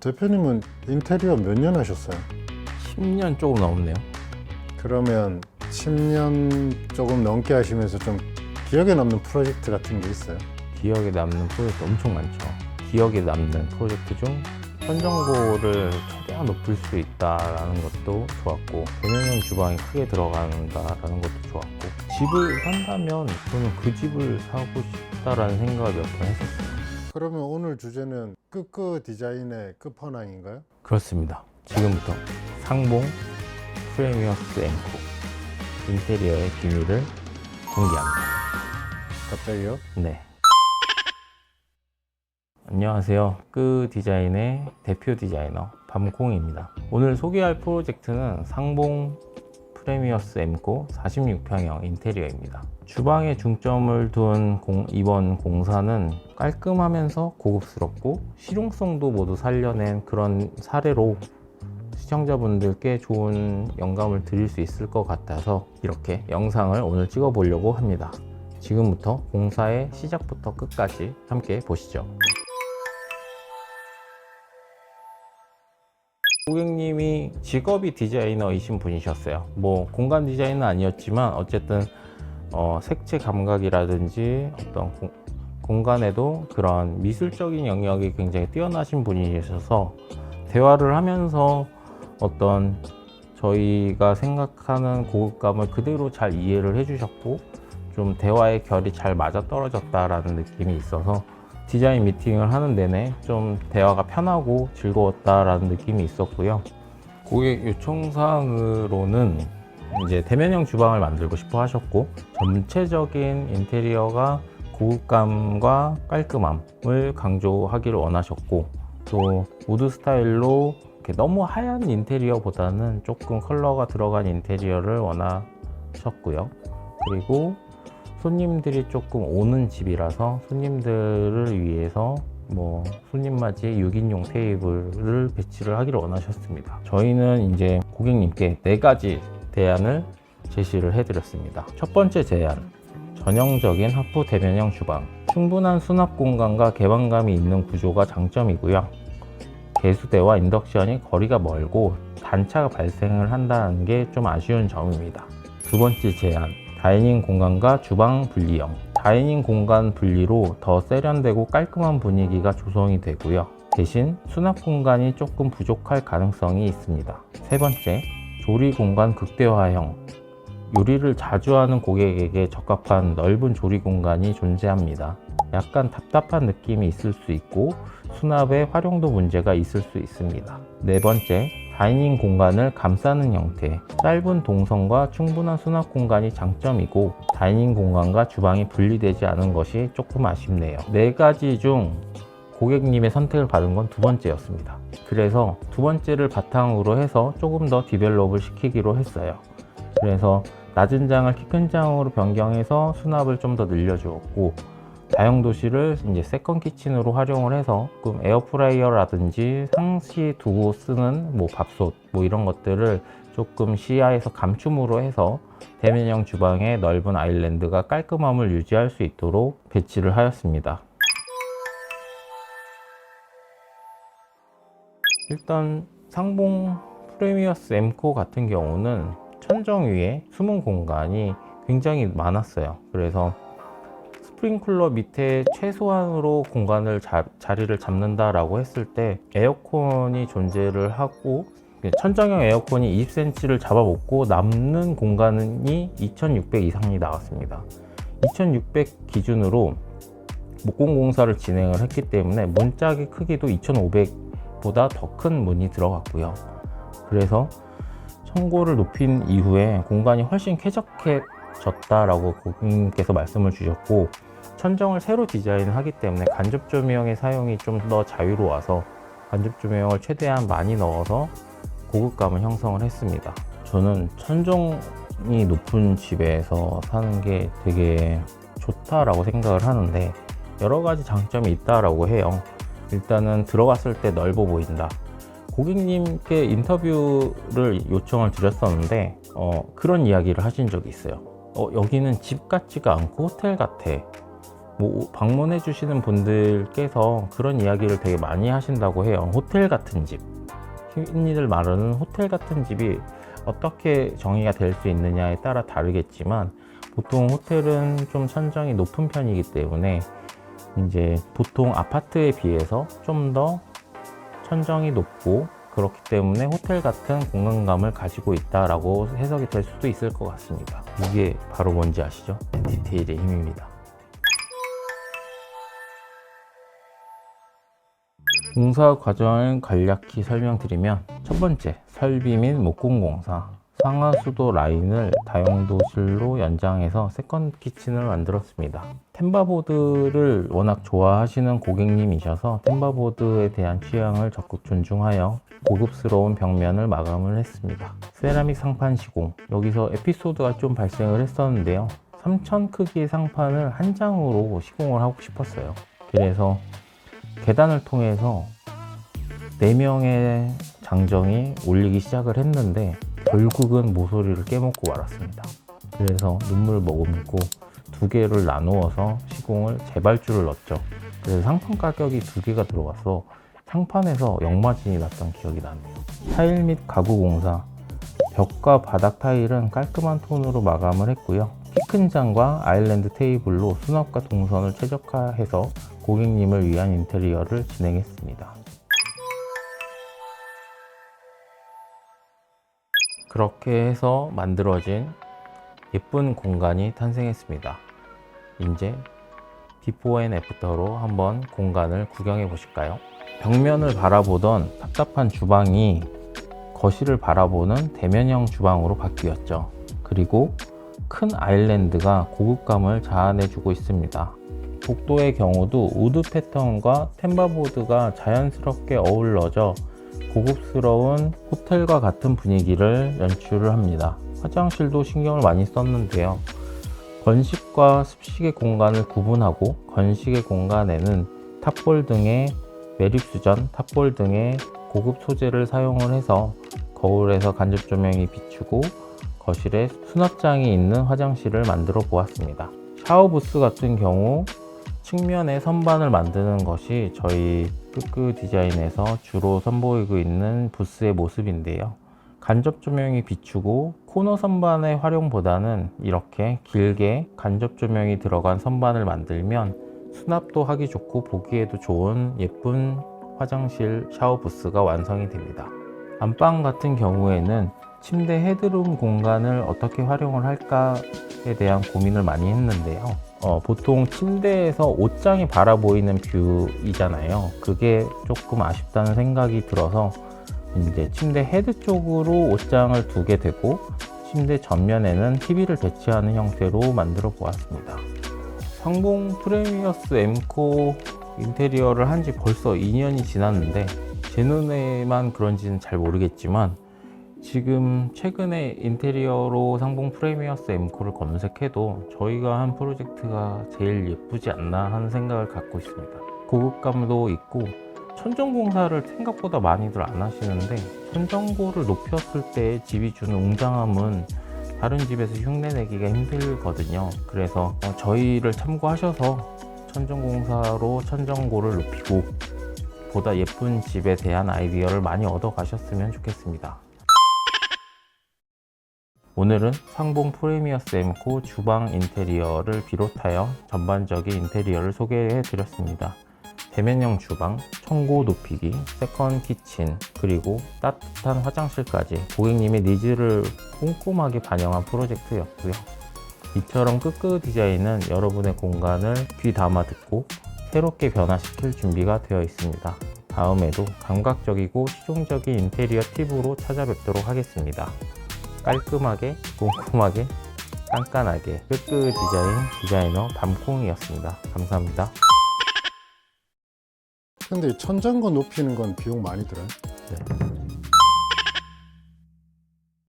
대표님은 인테리어 몇 년 하셨어요? 10년 조금 넘네요. 그러면 10년 조금 넘게 하시면서 좀 기억에 남는 프로젝트 같은 게 있어요? 기억에 남는 프로젝트 엄청 많죠. 기억에 남는 프로젝트 중 선정고를 최대한 높일 수 있다라는 것도 좋았고, 대면형 주방이 크게 들어간다라는 것도 좋았고, 집을 산다면 저는 그 집을 사고 싶다라는 생각을 몇 번 했었어요. 그러면 오늘 주제는 끄끄 디자인의 끝판왕인가요? 그렇습니다. 지금부터 상봉 프레미어스 앵코 인테리어의 비밀을 공개합니다. 갑자기요? 네. 안녕하세요. 끄 디자인의 대표 디자이너 밤콩입니다. 오늘 소개할 프로젝트는 상봉 프레미어스 엠코 46평형 인테리어입니다. 주방에 중점을 둔 이번 공사는 깔끔하면서 고급스럽고 실용성도 모두 살려낸 그런 사례로 시청자분들께 좋은 영감을 드릴 수 있을 것 같아서 이렇게 영상을 오늘 찍어 보려고 합니다. 지금부터 공사의 시작부터 끝까지 함께 보시죠. 고객님이 직업이 디자이너이신 분이셨어요. 뭐 공간 디자인은 아니었지만 어쨌든 색채 감각이라든지 어떤 공간에도 그런 미술적인 영역이 굉장히 뛰어나신 분이셔서 대화를 하면서 어떤 저희가 생각하는 고급감을 그대로 잘 이해를 해주셨고, 좀 대화의 결이 잘 맞아떨어졌다라는 느낌이 있어서 디자인 미팅을 하는 내내 좀 대화가 편하고 즐거웠다라는 느낌이 있었고요. 고객 요청사항으로는 이제 대면형 주방을 만들고 싶어 하셨고, 전체적인 인테리어가 고급감과 깔끔함을 강조하기를 원하셨고, 또 우드 스타일로 이렇게 너무 하얀 인테리어보다는 조금 컬러가 들어간 인테리어를 원하셨고요. 그리고 손님들이 조금 오는 집이라서 손님들을 위해서 뭐 손님 맞이 6인용 테이블을 배치를 하기를 원하셨습니다. 저희는 이제 고객님께 4가지 대안을 제시를 해드렸습니다. 첫 번째 제안, 전형적인 하프 대면형 주방. 충분한 수납 공간과 개방감이 있는 구조가 장점이고요. 개수대와 인덕션이 거리가 멀고 단차가 발생을 한다는 게 좀 아쉬운 점입니다. 두 번째 제안, 다이닝 공간과 주방 분리형. 다이닝 공간 분리로 더 세련되고 깔끔한 분위기가 조성이 되고요. 대신 수납 공간이 조금 부족할 가능성이 있습니다. 세 번째, 조리 공간 극대화형. 요리를 자주 하는 고객에게 적합한 넓은 조리 공간이 존재합니다. 약간 답답한 느낌이 있을 수 있고 수납의 활용도 문제가 있을 수 있습니다. 네 번째, 다이닝 공간을 감싸는 형태. 짧은 동선과 충분한 수납 공간이 장점이고 다이닝 공간과 주방이 분리되지 않은 것이 조금 아쉽네요. 4가지 중 고객님의 선택을 받은 건 두 번째였습니다. 그래서 두 번째를 바탕으로 해서 조금 더 디벨롭을 시키기로 했어요. 그래서 낮은 장을 키 큰 장으로 변경해서 수납을 좀 더 늘려주었고, 다용도실을 이제 세컨 키친으로 활용을 해서 에어프라이어라든지 상시 두고 쓰는 뭐 밥솥 뭐 이런 것들을 조금 시야에서 감춤으로 해서 대면형 주방의 넓은 아일랜드가 깔끔함을 유지할 수 있도록 배치를 하였습니다. 일단 상봉 프레미어스 엠코 같은 경우는 천정 위에 숨은 공간이 굉장히 많았어요. 그래서 스프링클러 밑에 최소한으로 공간을 자리를 잡는다라고 했을 때 에어컨이 존재를 하고, 천정형 에어컨이 20cm를 잡아먹고 남는 공간이 2600 이상이 나왔습니다. 2600 기준으로 목공 공사를 진행을 했기 때문에 문짝의 크기도 2500보다 더 큰 문이 들어갔고요. 그래서 청고를 높인 이후에 공간이 훨씬 쾌적해졌다라고 고객님께서 말씀을 주셨고, 천정을 새로 디자인을 하기 때문에 간접 조명의 사용이 좀 더 자유로워서 간접 조명을 최대한 많이 넣어서 고급감을 형성을 했습니다. 저는 천정이 높은 집에서 사는 게 되게 좋다라고 생각을 하는데 여러 가지 장점이 있다라고 해요. 일단은 들어갔을 때 넓어 보인다. 고객님께 인터뷰를 요청을 드렸었는데 그런 이야기를 하신 적이 있어요. 여기는 집 같지가 않고 호텔 같아. 뭐 방문해 주시는 분들께서 그런 이야기를 되게 많이 하신다고 해요. 호텔 같은 집, 흔히들 말하는 호텔 같은 집이 어떻게 정의가 될 수 있느냐에 따라 다르겠지만, 보통 호텔은 좀 천정이 높은 편이기 때문에 이제 보통 아파트에 비해서 좀 더 천정이 높고, 그렇기 때문에 호텔 같은 공간감을 가지고 있다라고 해석이 될 수도 있을 것 같습니다. 이게 바로 뭔지 아시죠? 디테일의 힘입니다. 공사 과정을 간략히 설명드리면, 첫 번째, 설비 및 목공공사. 상하수도 라인을 다용도실로 연장해서 세컨드 키친을 만들었습니다. 템바보드를 워낙 좋아하시는 고객님이셔서 템바보드에 대한 취향을 적극 존중하여 고급스러운 벽면을 마감을 했습니다. 세라믹 상판 시공. 여기서 에피소드가 좀 발생을 했었는데요. 3000 크기의 상판을 한 장으로 시공을 하고 싶었어요. 그래서 계단을 통해서 4명의 장정이 올리기 시작을 했는데 결국은 모서리를 깨먹고 말았습니다. 그래서 눈물 머금고 2개를 나누어서 시공을 재발주를 넣었죠. 그래서 상판 가격이 2개가 들어가서 상판에서 역마진이 났던 기억이 나네요. 타일 및 가구 공사. 벽과 바닥 타일은 깔끔한 톤으로 마감을 했고요. 키 큰 장과 아일랜드 테이블로 수납과 동선을 최적화해서 고객님을 위한 인테리어를 진행했습니다. 그렇게 해서 만들어진 예쁜 공간이 탄생했습니다. 이제 비포 앤 애프터로 한번 공간을 구경해 보실까요? 벽면을 바라보던 답답한 주방이 거실을 바라보는 대면형 주방으로 바뀌었죠. 그리고 큰 아일랜드가 고급감을 자아내주고 있습니다. 복도의 경우도 우드 패턴과 템바보드가 자연스럽게 어우러져 고급스러운 호텔과 같은 분위기를 연출을 합니다. 화장실도 신경을 많이 썼는데요. 건식과 습식의 공간을 구분하고, 건식의 공간에는 탑볼 등의 매립수전, 탑볼 등의 고급 소재를 사용을 해서 거울에서 간접 조명이 비추고 거실에 수납장이 있는 화장실을 만들어 보았습니다. 샤워 부스 같은 경우 측면에 선반을 만드는 것이 저희 끄끄 디자인에서 주로 선보이고 있는 부스의 모습인데요. 간접 조명이 비추고 코너 선반의 활용보다는 이렇게 길게 간접 조명이 들어간 선반을 만들면 수납도 하기 좋고 보기에도 좋은 예쁜 화장실 샤워 부스가 완성이 됩니다. 안방 같은 경우에는 침대 헤드룸 공간을 어떻게 활용을 할까에 대한 고민을 많이 했는데요. 보통 침대에서 옷장이 바라보이는 뷰이잖아요. 그게 조금 아쉽다는 생각이 들어서 이제 침대 헤드 쪽으로 옷장을 두게 되고, 침대 전면에는 TV를 배치하는 형태로 만들어 보았습니다. 상봉 프레미어스 M코 인테리어를 한 지 벌써 2년이 지났는데 제 눈에만 그런지는 잘 모르겠지만, 지금 최근에 인테리어로 상봉 프레미어스 M코를 검색해도 저희가 한 프로젝트가 제일 예쁘지 않나 하는 생각을 갖고 있습니다. 고급감도 있고, 천정공사를 생각보다 많이들 안 하시는데 천정고를 높였을 때 집이 주는 웅장함은 다른 집에서 흉내내기가 힘들거든요. 그래서 저희를 참고하셔서 천정공사로 천정고를 높이고 보다 예쁜 집에 대한 아이디어를 많이 얻어 가셨으면 좋겠습니다. 오늘은 상봉 프레미어스 M코 주방 인테리어를 비롯하여 전반적인 인테리어를 소개해 드렸습니다. 대면형 주방, 청고 높이기, 세컨 키친, 그리고 따뜻한 화장실까지 고객님의 니즈를 꼼꼼하게 반영한 프로젝트였고요. 이처럼 끄끄 디자인은 여러분의 공간을 귀 담아 듣고 새롭게 변화시킬 준비가 되어 있습니다. 다음에도 감각적이고 실용적인 인테리어 팁으로 찾아뵙도록 하겠습니다. 깔끔하게, 꼼꼼하게, 깐깐하게 끄끄 디자이너 밤콩이었습니다. 감사합니다. 근데 천장고 높이는 건 비용 많이 들어요? 네.